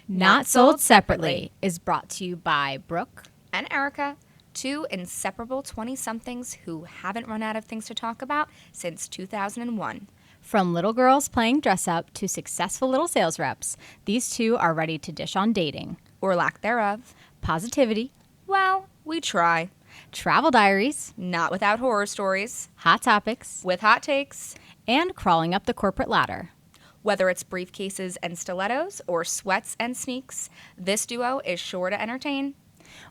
Not Sold Separately is brought to you by Brooke and Erika, two inseparable 20-somethings who haven't run out of things to talk about since 2001. From little girls playing dress up to successful little sales reps, these two are ready to dish on dating, Or lack thereof. positivity, Well, we try. travel diaries, Not without horror stories. hot topics, With hot takes. and crawling up the corporate ladder. Whether it's briefcases and stilettos or sweats and sneaks, this duo is sure to entertain,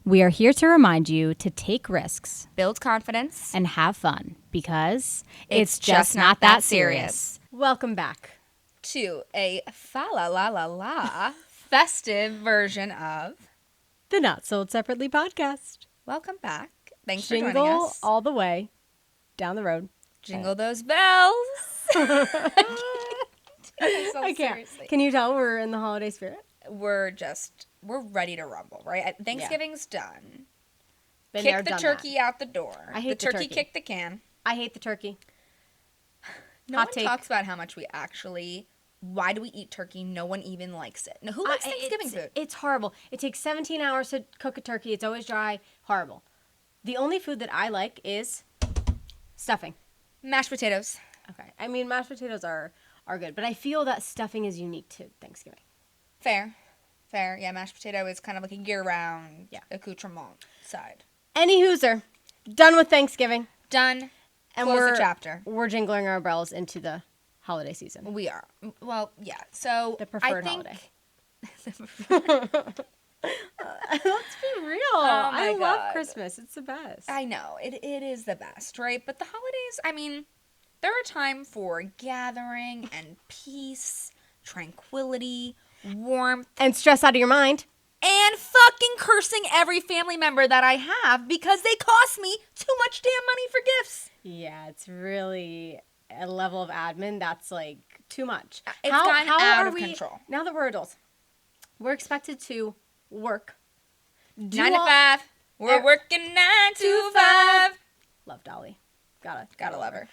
We are here to remind you to take risks build confidence, and have fun because It's just not that serious. Welcome back. to a fa-la-la-la-la festive version of The Not Sold Separately podcast. Welcome Back. Thanks for Jingle joining us. all the way down the road. Jingle those bells. I can't. Can you tell we're in the holiday spirit? We're ready to rumble, right? Thanksgiving's done. Been there, Kick the done turkey out the door. I hate the turkey. turkey. Kicked the can. I hate the turkey. No Hot one take. talks about how much we actually. Why do we eat turkey? No one even likes it. No, who likes Thanksgiving food? It's horrible. It takes 17 hours to cook a turkey. It's always dry. Horrible. The only food that I like is stuffing. Mashed potatoes. Okay. I mean, mashed potatoes are good, but I feel that stuffing is unique to Thanksgiving. Fair. Yeah, mashed potato is kind of like a year-round accoutrement side. Any hooser. Done with Thanksgiving. Done. And Close the chapter. We're jingling our bells into the holiday season. We are. Well, yeah. So The preferred I holiday. think Let's be real. Oh my I love God. Christmas. It's the best. I know it is the best, right? But the holidays, I mean, they're a time for gathering and peace, tranquility, warmth, And stress out of your mind. and fucking cursing every family member that I have because they cost me too much damn money for gifts. Yeah, it's really a level of admin that's like too much. It's gotten out of control. Now that we're adults, we're expected to work. 9 to 5. We're Er- working 9 to 5. Love Dolly. Gotta love her.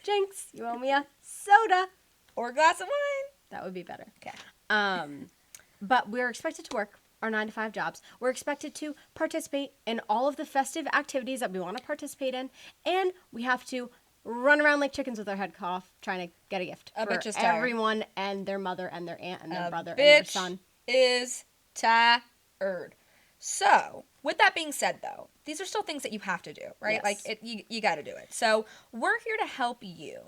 Jinx, you owe me a soda. Or a glass of wine. That would be better. Okay. But we're expected to work our 9 to 5 jobs. We're expected to participate in all of the festive activities that we want to participate in. And we have to run around like chickens with our head cut off trying to get a gift A for bitch is tired. everyone and their mother and their aunt and their brother and Bitch their son. is tired. So, with that being said, though, these are still things that you have to do, right? Yes. Like, you got to do it. So, we're here to help you.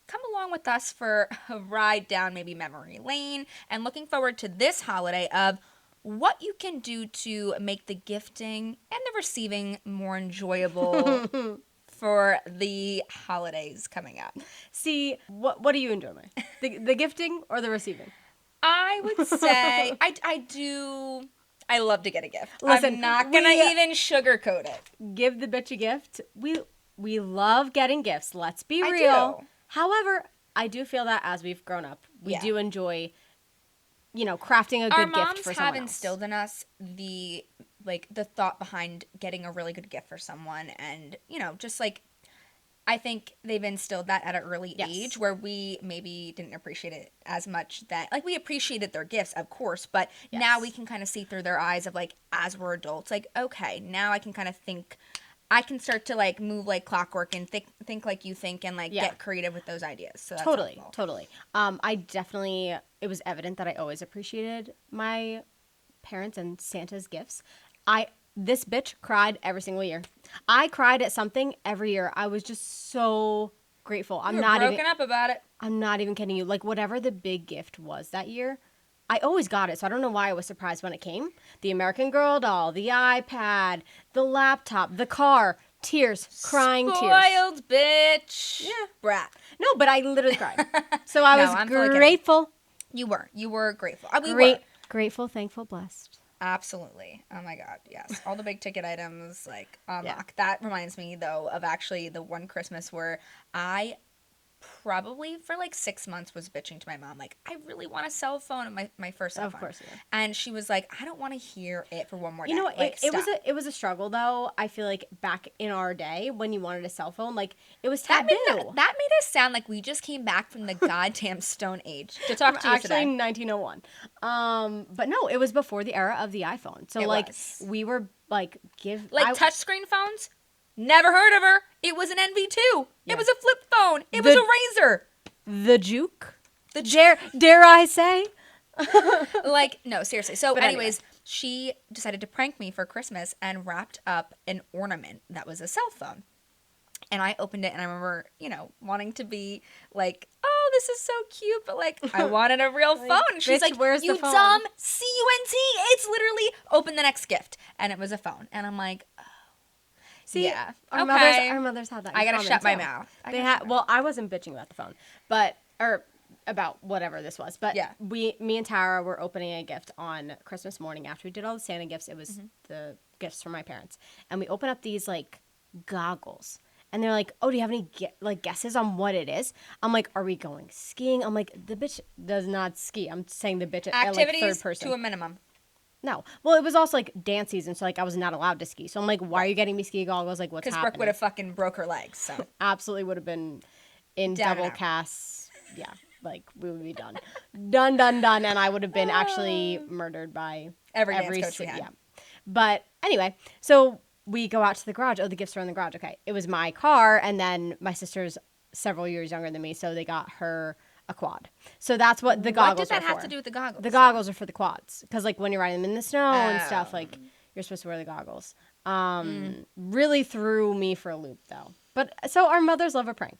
Come along with us for a ride down maybe memory lane and looking forward to this holiday of what you can do to make the gifting and the receiving more enjoyable for the holidays coming up. See, what do you enjoy more? The gifting or the receiving? I would say I love to get a gift. Listen, I'm not going to even sugarcoat it. Give the bitch a gift. We love getting gifts. Let's be I real. do. However, I do feel that as we've grown up, we Yeah. do enjoy, crafting a Our good gift moms for have someone else. instilled in us the thought behind getting a really good gift for someone, and just like I think they've instilled that at an early Yes. age where we maybe didn't appreciate it as much. That like we appreciated their gifts, of course, but now we can kind of see through their eyes of like as we're adults, like okay, now I can kind of think. I can start to like move like clockwork and think like you think and like get creative with those ideas. So that's Totally. helpful. It was evident that I always appreciated my parents and Santa's gifts. This bitch cried every single year. I cried at something every year. I was just so grateful. You were broken up about it. I'm not even kidding you. Like whatever the big gift was that year, I always got it. So I don't know why I was surprised when it came. The American Girl doll, the iPad, the laptop, the car, tears, crying tears. Spoiled bitch. Yeah. Brat. No, but I literally cried. So I was I'm totally kidding. grateful. You were grateful. We were. Grateful, thankful, blessed. Absolutely. Oh my God. Yes. All the big ticket items like on Yeah. lock. That reminds me though of actually the one Christmas where I probably for like 6 months was bitching to my mom, like, I really want a cell phone, my first cell Of phone. course, yeah. And she was like, I don't want to hear it for one more day. You know, like, stop. it was a struggle though. I feel like back in our day when you wanted a cell phone, like it was That taboo. that made us sound like we just came back from the goddamn Stone Age to talk to you Actually, today. 1901. But no, it was before the era of the iPhone. So It like was. we were like Touchscreen phones. Never heard of her. It was an NV2. Yeah. It was a flip phone. It was a Razor. the Juke. Dare I say? Like, no, seriously. So, But anyways, she decided to prank me for Christmas and wrapped up an ornament that was a cell phone. And I opened it, and I remember, wanting to be like, oh, this is so cute, but like, I wanted a real phone. And she's bitch, like, where's you the phone? dumb CUNT. It's literally open the next gift. And it was a phone. And I'm like, oh. See, Yeah. our Okay. mothers had that. In I gotta common, shut my too. mouth. They had. Well, I wasn't bitching about the phone, or about whatever this was. But Yeah. me and Tara were opening a gift on Christmas morning after we did all the Santa gifts. It was the gifts from my parents, and we open up these like goggles. And they're like, oh, do you have any guesses on what it is? I'm like, are we going skiing? I'm like, the bitch does not ski. I'm saying the bitch at like Activities third person. to a minimum. No. Well, it was also like dance season, so like I was not allowed to ski. So I'm like, why are you getting me ski goggles? Like, what's Because happening? Brooke would have fucking broke her legs. So Absolutely would have been in Down and double out. casts. Yeah, like we would be done. done, and I would have been actually murdered by Every dance coach we had. Yeah. But anyway, so we go out to the garage. Oh, the gifts are in the garage. Okay. It was my car, and then my sister's several years younger than me, so they got her a quad. So that's what the goggles What did that are have for. to do with the goggles? The goggles are for the quads, because like when you're riding them in the snow and Oh. stuff, like you're supposed to wear the goggles. Really threw me for a loop though. But so our mothers love a prank.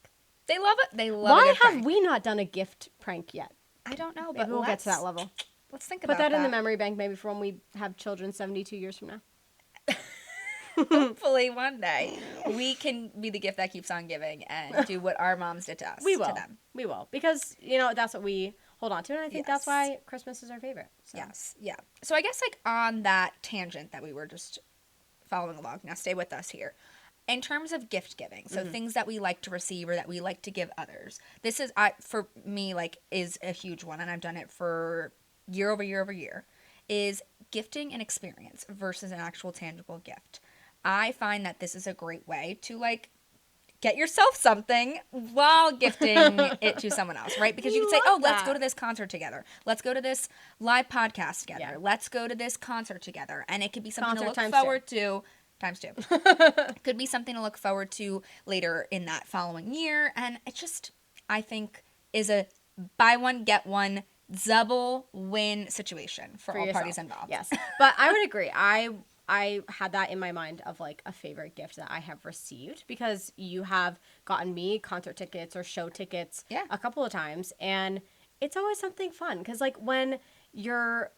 They love it. They love Why a good have prank. we not done a gift prank yet? I don't know, but Maybe we'll get to that level. Let's think Put about that in the memory bank maybe for when we have children 72 years from now. Hopefully one day we can be the gift that keeps on giving and do what our moms did to us. We will. To them. We will. Because, that's what we hold on to. And I think that's Yes. why Christmas is our favorite. So. Yes. Yeah. So I guess like on that tangent that we were just following along. Now stay with us here. In terms of gift giving, so things that we like to receive or that we like to give others. This is for me like is a huge one, and I've done it for year over year over year. Is gifting an experience versus an actual tangible gift. I find that this is a great way to like get yourself something while gifting it to someone else, right? Because you can say, oh, let's go to this concert together. Let's go to this live podcast together. Yeah. Let's go to this concert together. And it could be something Concert to look times forward to. Times two. Could be something to look forward to later in that following year. And it just, I think, is a buy one, get one double win situation for all yourself. parties involved. Yes. But I would agree. I had that in my mind of like a favorite gift that I have received, because you have gotten me concert tickets or show tickets a couple of times, and it's always something fun, because like when you're,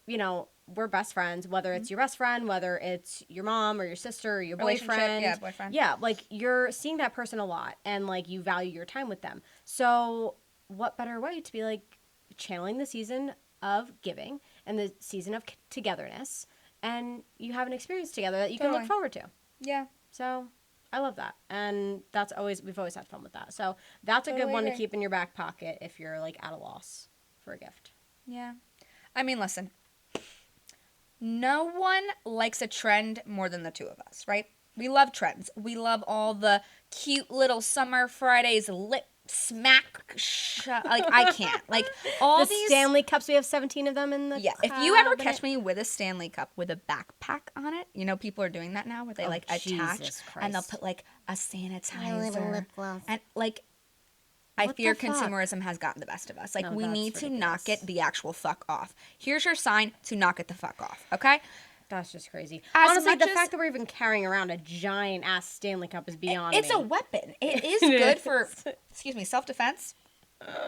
we're best friends, whether it's your best friend, whether it's your mom or your sister or your boyfriend. Yeah, boyfriend. Yeah, like you're seeing that person a lot, and like you value your time with them. So what better way to be like channeling the season of giving and the season of togetherness, and you have an experience together that you can look forward to. Yeah. So I love that. And we've always had fun with that. So that's a good one to keep in your back pocket if you're like at a loss for a gift. Yeah. I mean, listen, no one likes a trend more than the two of us, right? We love trends. We love all the cute little summer Fridays lip smack like I can't. Like all the these Stanley cups, we have 17 of them in the if you ever catch me with a Stanley cup with a backpack on it, people are doing that now where they attach and they'll put like a sanitizer lip gloss. and like I What fear the fuck? consumerism has gotten the best of us. Like, No, we that's need to ridiculous. knock it the actual fuck off. Here's your sign to knock it the fuck off, okay? That's just crazy. As Honestly, much the as- fact that we're even carrying around a giant ass Stanley cup is beyond It's me. a weapon. It is good for, self-defense.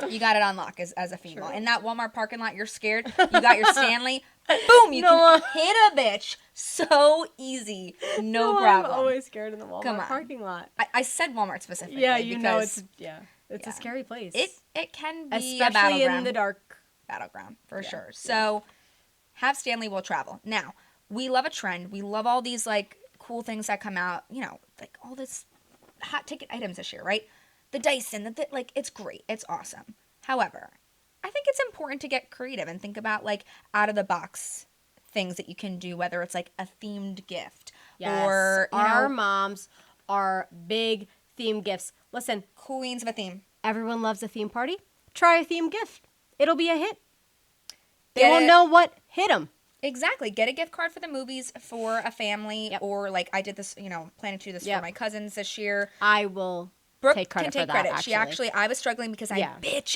You got it on lock as a female. True. In that Walmart parking lot, you're scared. You got your Stanley. Boom, you can hit a bitch so easy. No problem. I'm always scared in the Walmart Come on. parking lot. I said Walmart specifically. Yeah, because it's a scary place. It can be a especially battleground. in the dark. Battleground, for sure. So, have Stanley will travel. Now, we love a trend. We love all these, like, cool things that come out. Like, all this hot ticket items this year, right? the Dyson, like, it's great. It's awesome. However, I think it's important to get creative and think about, like, out of the box things that you can do, whether it's like a themed gift or, our moms are big theme gifts. Listen, queens of a theme. Everyone loves a theme party. Try a theme gift. It'll be a hit. They won't know what hit them. Exactly. Get a gift card for the movies for a family, or like I did this, planning to do this for my cousins this year. I will Brooke take credit can take for that, credit. I was struggling because I bitch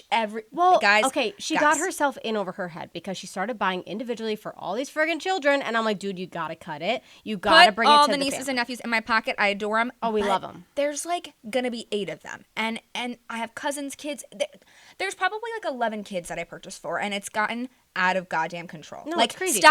guys. Okay, she got herself in over her head because she started buying individually for all these friggin' children, and I'm like, dude, you gotta cut it. You gotta bring it to all the the nieces family. and nephews in my pocket. I adore them. Oh, we love them. There's like gonna be 8 of them, and I have cousins' kids. There's probably like 11 kids that I purchased for, and it's gotten out of goddamn control. No, like, it's crazy.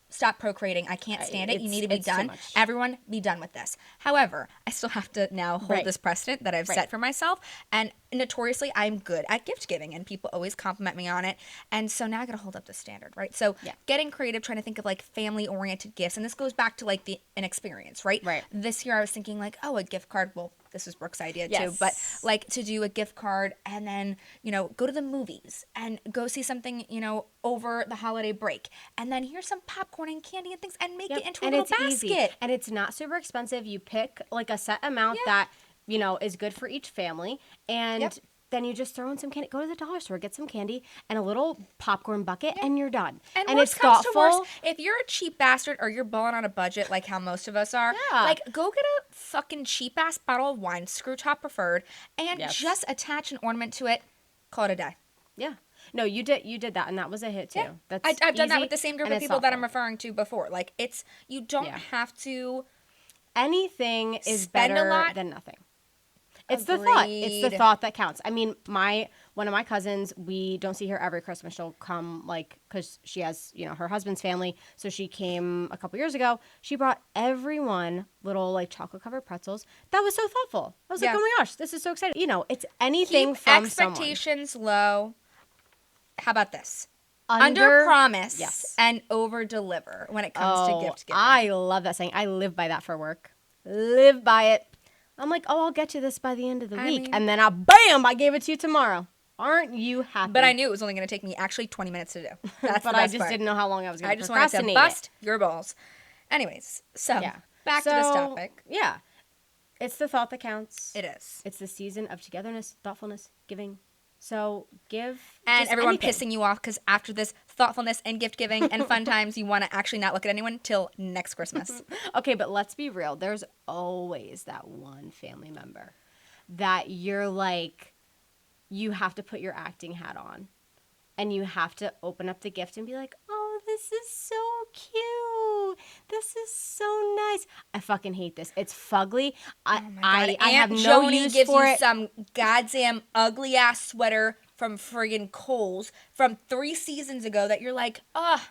Stop procreating. I can't stand it. You need to be done. Too much. Everyone be done with this. However, I still have to now hold this precedent that I've set for myself. And notoriously, I'm good at gift giving, and people always compliment me on it. And so now I got to hold up the standard, right? So getting creative, trying to think of like family oriented gifts. And this goes back to like an experience, right? Right. This year I was thinking like, a gift card. Well, this was Brooke's idea too, but like to do a gift card and then, go to the movies and go see something, over the holiday break. And then here's some popcorn and candy and things and make it into a little basket. Easy. And it's not super expensive. You pick like a set amount that, is good for each family. And then you just throw in some candy. Go to the dollar store, get some candy and a little popcorn bucket, and you're done. And it's thoughtful. Worse, if you're a cheap bastard or you're balling on a budget like how most of us are, like go get a fucking cheap ass bottle of wine, screw top preferred, and just attach an ornament to it. Call it a day. Yeah. No, you did that, and that was a hit too. Yeah. I've done that with the same group of people that I'm referring to before. Like you don't have to. Anything is better than nothing. It's the thought. It's the thought that counts. I mean, one of my cousins, we don't see her every Christmas. She'll come because she has, her husband's family. So she came a couple years ago. She brought everyone little chocolate covered pretzels. That was so thoughtful. I was like, oh my gosh, this is so exciting. It's anything from expectations low. How about this? Under promise and over deliver when it comes to gift giving. I love that saying. I live by that for work. Live by it. I'm like, I'll get you this by the end of the week. And then I gave it to you tomorrow. Aren't you happy? But I knew it was only going to take me actually 20 minutes to do. That's but I just didn't know how long I was going to procrastinate. I just wanted to bust your balls. Anyways, back to this topic. Yeah. It's the thought that counts. It is. It's the season of togetherness, thoughtfulness, giving. So give. And everyone pissing you off because after this thoughtfulness and gift giving and fun times, you want to actually not look at anyone till next Christmas. Okay, but let's be real. There's always that one family member that you're like, you have to put your acting hat on. And you have to open up the gift and be like, oh, this is so cute. This is so nice. I fucking hate this. It's fugly. I have no Joanie use gives for you it. some goddamn ugly ass sweater from friggin' Kohl's from 3 seasons ago that you're like,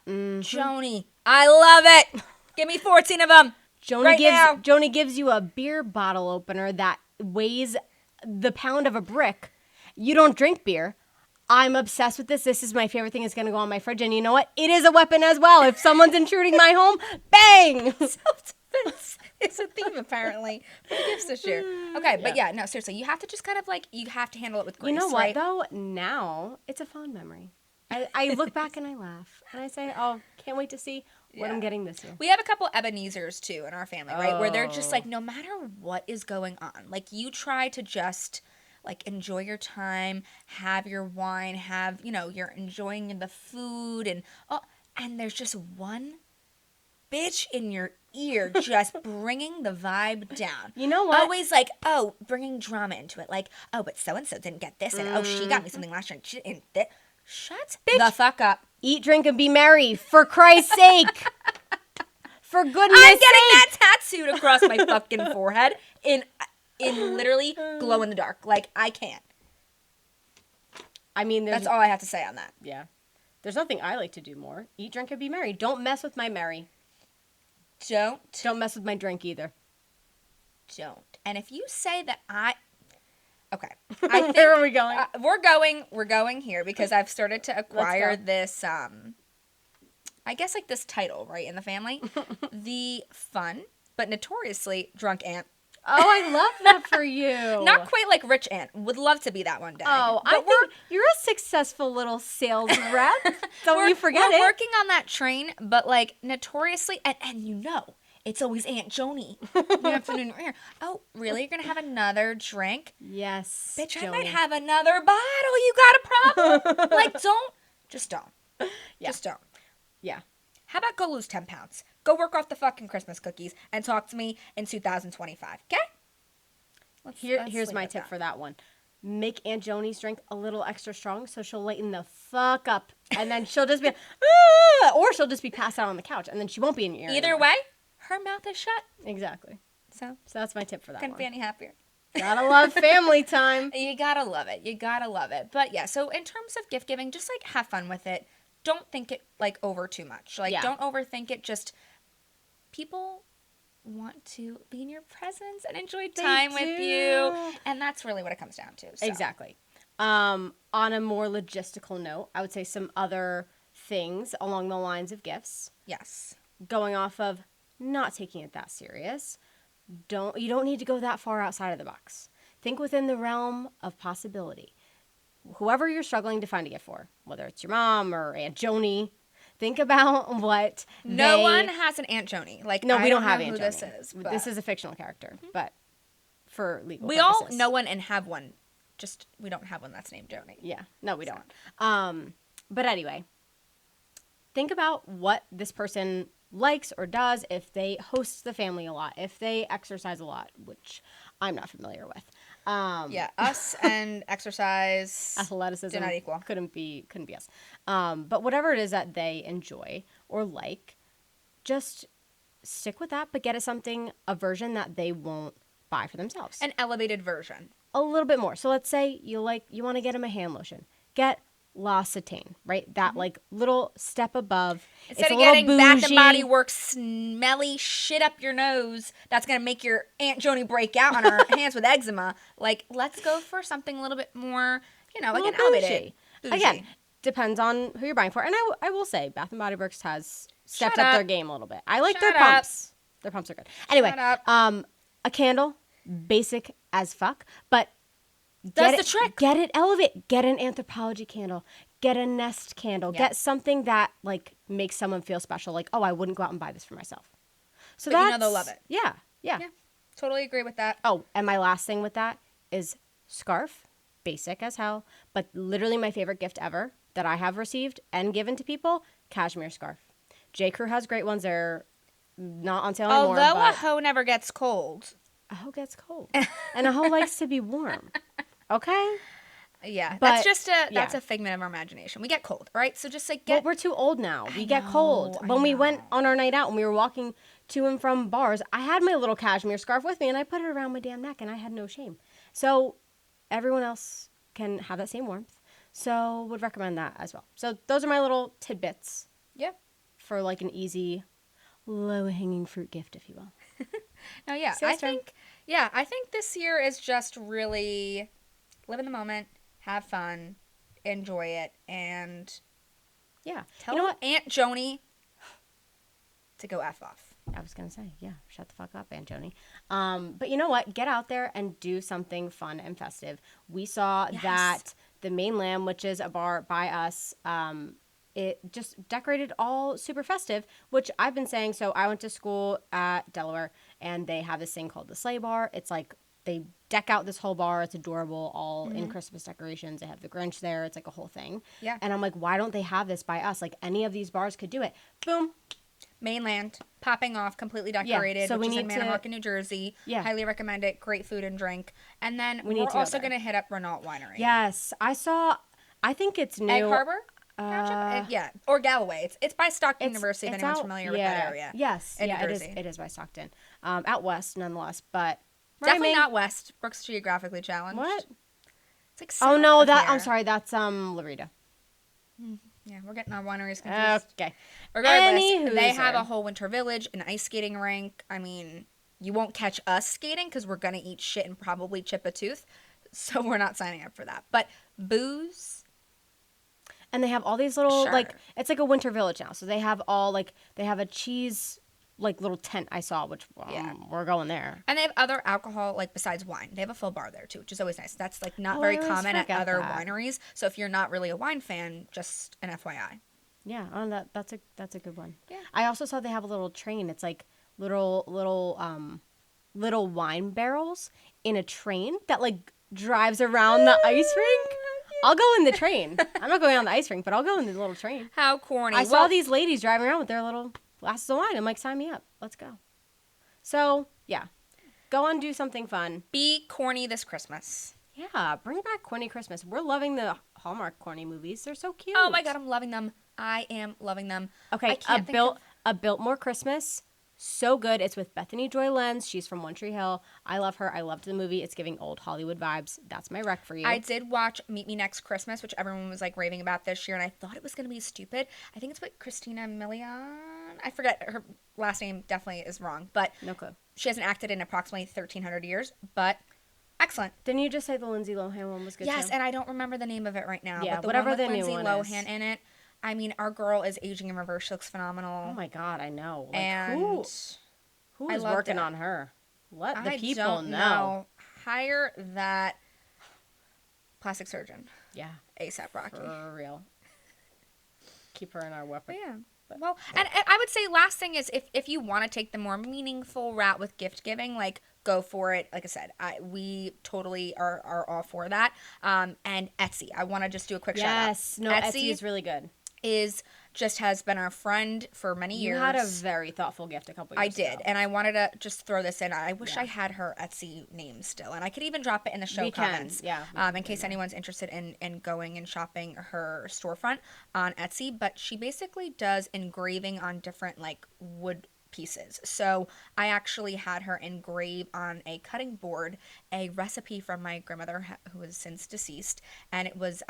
Joanie, I love it. Give me 14 of them. Joanie gives you a beer bottle opener that weighs the pound of a brick. You don't drink beer. I'm obsessed with this. This is my favorite thing. It's going to go on my fridge. And you know what? It is a weapon as well. If someone's intruding my home, bang! Self-defense is a theme, apparently, for gifts this year. Okay, but no, seriously. You have to just kind of you have to handle it with grace, You know what, right? though? Now, it's a fond memory. I look back and I laugh. And I say, oh, can't wait to see what I'm getting this year. We have a couple Ebenezers, too, in our family, right? Where they're just no matter what is going on, you try to just... enjoy your time, have your wine, you're enjoying the food, and there's just one bitch in your ear just bringing the vibe down. You know what? Always bringing drama into it. But so-and-so didn't get this, and she got me something last year, and she didn't. Shut the fuck up. Eat, drink, and be merry, for Christ's sake. For goodness sake. I'm getting that tattooed across my fucking forehead in literally glow in the dark. I can't. I mean, that's all I have to say on that. Yeah. There's nothing I like to do more. Eat, drink, and be merry. Don't mess with my merry. Don't mess with my drink either. Don't. And if you say that okay. I think, where are we going? We're going here because I've started to acquire this, I guess this title, right, in the family. The fun, but notoriously drunk aunt Oh, I love that for you. Not quite like rich aunt. Would love to be that one day. Oh, But I think you're a successful little sales rep. Don't you forget we're it. working on that train, but like notoriously, and you know, it's always Aunt Joanie. You have to know here. Oh, really? You're gonna have another drink? Yes, Bitch, I Joni. might have another bottle. You got a problem? Like, just don't. Yeah. Just don't. Yeah. How about go lose 10 pounds? Go work off the fucking Christmas cookies and talk to me in 2025, okay? Let's Here's leave my it tip at for that one. Make Aunt Jonie's drink a little extra strong so she'll lighten the fuck up. And then she'll just be, or she'll just be passed out on the couch and then she won't be in your ear Either anymore. way, her mouth is shut. Exactly. So that's my tip for that couldn't be one. any happier. Gotta love family time. You gotta love it. You gotta love it. But yeah, so in terms of gift giving, just like have fun with it. Don't think it like over too much. Like don't overthink it. Just people want to be in your presence and enjoy time with you. And that's really what it comes down to. So. Exactly. On a more logistical note, I would say some other things along the lines of gifts. Yes. Going off of not taking it that serious. You don't need to go that far outside of the box. Think within the realm of possibility. Whoever you're struggling to find a gift for, whether it's your mom or Aunt Joanie, think about what No one has an Aunt Joanie. Like no, we don't have know Aunt who Joanie. this is. This is a fictional character, but for legal we purposes. all know one and have one. Just we don't have one that's named Joanie. Yeah, no, we don't. But anyway, think about what this person likes or does if they host the family a lot, if they exercise a lot, which I'm not familiar with. Yeah, us and exercise Athleticism do not equal. Couldn't be us. But whatever it is that they enjoy or like, just stick with that, but get it a version that they won't buy for themselves. An elevated version. A little bit more. So let's say you want to get them a hand lotion. Get L'Occitane, right? That like little step above. Instead it's of a little getting bougie. Bath and Body Works smelly shit up your nose, that's gonna make your Aunt Joanie break out on her hands with eczema. Like, let's go for something a little bit more, like an elevated. Bougie. Again, depends on who you're buying for. And I will say, Bath and Body Works has stepped up their game a little bit. I like their pumps. Their pumps are good. Anyway, a candle, basic as fuck, but that's the trick. Get it elevate. Get an anthropology candle. Get a nest candle. Yep. Get something that like makes someone feel special. Like, oh, I wouldn't go out and buy this for myself. So but they'll love it. Yeah. Totally agree with that. Oh, and my last thing with that is scarf. Basic as hell, but literally my favorite gift ever that I have received and given to people, cashmere scarf. J. Crew has great ones. They're not on sale anymore. Although a hoe never gets cold. A hoe gets cold. And a hoe likes to be warm. Okay? Yeah, But, that's a figment of our imagination. We get cold, right? So just like Well, we're too old now. We get know, cold. I When we went know. on our night out and we were walking to and from bars, I had my little cashmere scarf with me and I put it around my damn neck and I had no shame. So everyone else can have that same warmth. So would recommend that as well. So those are my little tidbits. Yeah. For like an easy, low-hanging fruit gift, if you will. No, yeah. I think this year is just really live in the moment, have fun, enjoy it, and tell Aunt Joanie to go F off. I was going to say, shut the fuck up, Aunt Joanie. But you know what? Get out there and do something fun and festive. We saw that the Mainland, which is a bar by us, it just decorated all super festive, which I've been saying. So I went to school at Delaware, and they have this thing called the Sleigh Bar. It's like they deck out this whole bar. It's adorable, all in Christmas decorations. They have the Grinch there. It's like a whole thing. Yeah. And I'm like, why don't they have this by us? Like any of these bars could do it. Boom. Mainland, popping off, completely decorated, so which we is in need to- Manahawkin, New Jersey. Yeah. Highly recommend it. Great food and drink. And then We need we're to go also there. going to hit up Renault Winery. Yes. I think it's new. Egg Harbor? Township? Or Galloway. It's by Stockton University, if anyone's familiar with that area. Yes. in New It is. Jersey. It is by Stockton. Out west, nonetheless. But Definitely rhyming. not west. Brooke's geographically challenged. What? It's like Oh south no, of I'm here. sorry. That's Larita. Yeah, we're getting our wineries confused. Okay. Regardless, Anywho, they have sir. a whole winter village, an ice skating rink. I mean, you won't catch us skating because we're going to eat shit and probably chip a tooth. So we're not signing up for that. But booze. And they have all these little Sure. like it's like a winter village now. So they have all like they have a cheese like little tent I saw, which Yeah. we're going there. And they have other alcohol, like besides wine. They have a full bar there too, which is always nice. That's like not Oh, very I always common at forget other that. wineries. So if you're not really a wine fan, just an FYI. Yeah, that's a good one. Yeah. I also saw they have a little train. It's like little wine barrels in a train that like drives around the ice rink. I'll go in the train. I'm not going on the ice rink, but I'll go in the little train. How corny. I saw these ladies driving around with their little glasses of wine. I'm like, sign me up. Let's go. So, yeah. Go and do something fun. Be corny this Christmas. Yeah, bring back corny Christmas. We're loving the Hallmark corny movies. They're so cute. Oh my God, I'm loving them. I am loving them. Okay, I can't think of... A Biltmore Christmas. So good. It's with Bethany Joy Lenz. She's from One Tree Hill. I love her. I loved the movie. It's giving old Hollywood vibes. That's my rec for you. I did watch Meet Me Next Christmas, which everyone was like raving about this year, and I thought it was going to be stupid. I think it's with Christina Milian. I forget. Her last name definitely is wrong, but No clue. she hasn't acted in approximately 1,300 years, but excellent. Didn't you just say the Lindsay Lohan one was good Yes, too? and I don't remember the name of it right now. Yeah, but the whatever one with the new Lindsay one Lohan is. in it. I mean, our girl is aging in reverse. She looks phenomenal. Oh my God, I know. Like, and who I is loved working it. on her? Let the I people don't know. Hire that plastic surgeon. Yeah, ASAP Rocky. for real. Keep her in our weapon. But yeah. Well, and I would say last thing is if you want to take the more meaningful route with gift giving, like go for it. Like I said, we totally are all for that. And Etsy, I want to just do a quick shout out. Yes, no, Etsy is really good. Has been our friend for many years. You had a very thoughtful gift a couple years ago. I did, and I wanted to just throw this in. I wish I had her Etsy name still, and I could even drop it in the show comments. In case anyone's interested in going and shopping her storefront on Etsy. But she basically does engraving on different like wood pieces. So I actually had her engrave on a cutting board a recipe from my grandmother who is since deceased, and it was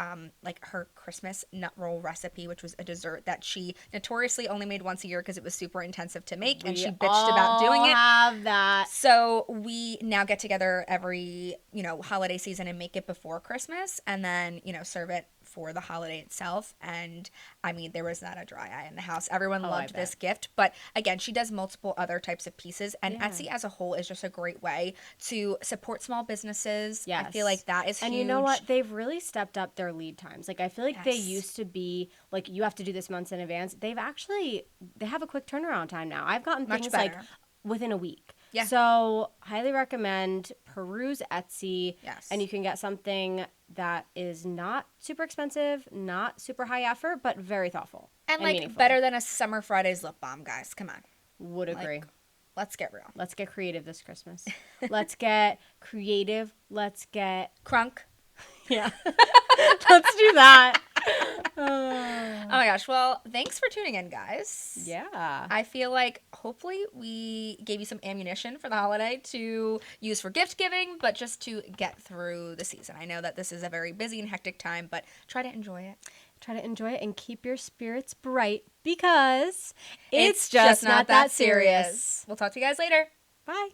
like her Christmas nut roll recipe, which was a dessert that she notoriously only made once a year because it was super intensive to make, and she bitched about doing it. Have that. So we now get together every holiday season and make it before Christmas, and then serve it for the holiday itself. And I mean, there was not a dry eye in the house. Everyone loved this gift. But again, she does multiple other types of pieces, and Etsy as a whole is just a great way to support small businesses. Yes. I feel like that is huge. And you know what? They've really stepped up their lead times. Like I feel like they used to be like you have to do this months in advance. They have a quick turnaround time now. I've gotten things like within a week. Yeah. So highly recommend peruse Etsy. Yes. And you can get something that is not super expensive, not super high effort, but very thoughtful. And like meaningful. Better than a Summer Fridays lip balm, guys. Come on. Would agree. Let's get real. Let's get creative this Christmas. Let's get creative. Let's get crunk. Yeah. Let's do that. Oh my gosh. Well, thanks for tuning in, guys. Yeah. I feel like hopefully we gave you some ammunition for the holiday to use for gift giving, but just to get through the season. I know that this is a very busy and hectic time, but try to enjoy it. Try to enjoy it and keep your spirits bright because it's just not that serious. We'll talk to you guys later. Bye.